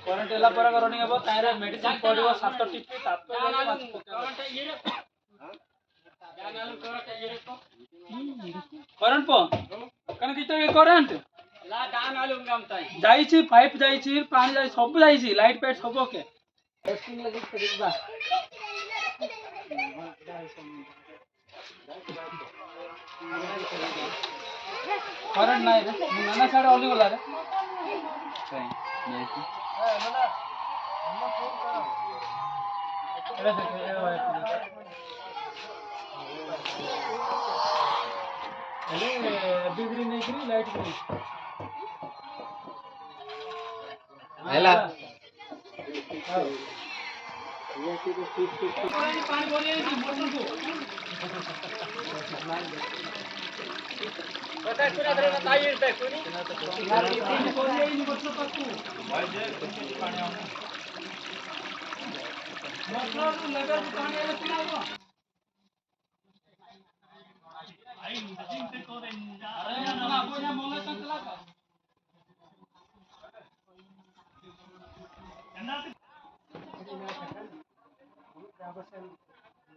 current एला पर running हेबो तारे मेडिसिन पडिबो 7 टिपी तापर करंट पो कने दितो ये करंट ला डान आलू गामताई जाईची पाइप जाईची पानी जाई सब जाईची लाइट पाइट सब ओके टेस्टिंग लगी देखबा करंट नाही रे नाना साडे ओली गला रे काय नाही मला हम फोन करा अरे देखो अरे बिजली नहीं करी लाइट करी हेला ये की तो ठीक पानी बोले मोटर को पता कुना धरना ताई इरते कोनी तीन बोले इन मोटर पक्कू भाई जे पानी आउन मोटर लगा पानी आले पिलाओ आई मशीन से को अरे ना आपको यहां मोला तक लगा एंडा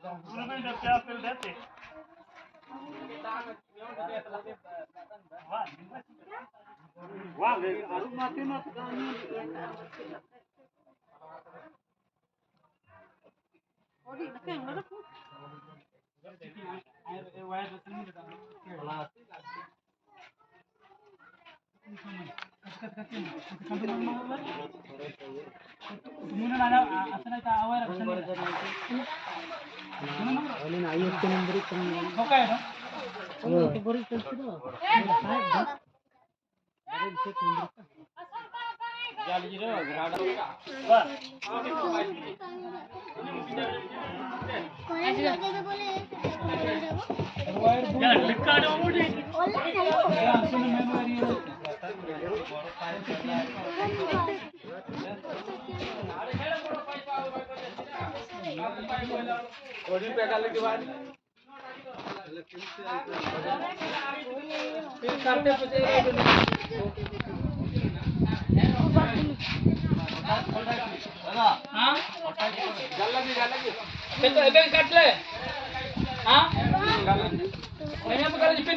गवर्नमेंट क्या फिल देते वाह वे आरु माते ना ओडी नके अंगला को ए वायर रखनी है वाला तुम्ही ना असं नाही का आवाज आणि आई एक नंबर हो काय ना हो ते बरीच असते ना जाली रे घराडा वाह कोणाची जागा बोले या फ्लिपकार्ट मोठी ऑनलाइन मेमोरी कोडी पे डालने के बाद फिर करते पूछे हां जल्दी तो एबे काटले हां मैंने तो कर दिपे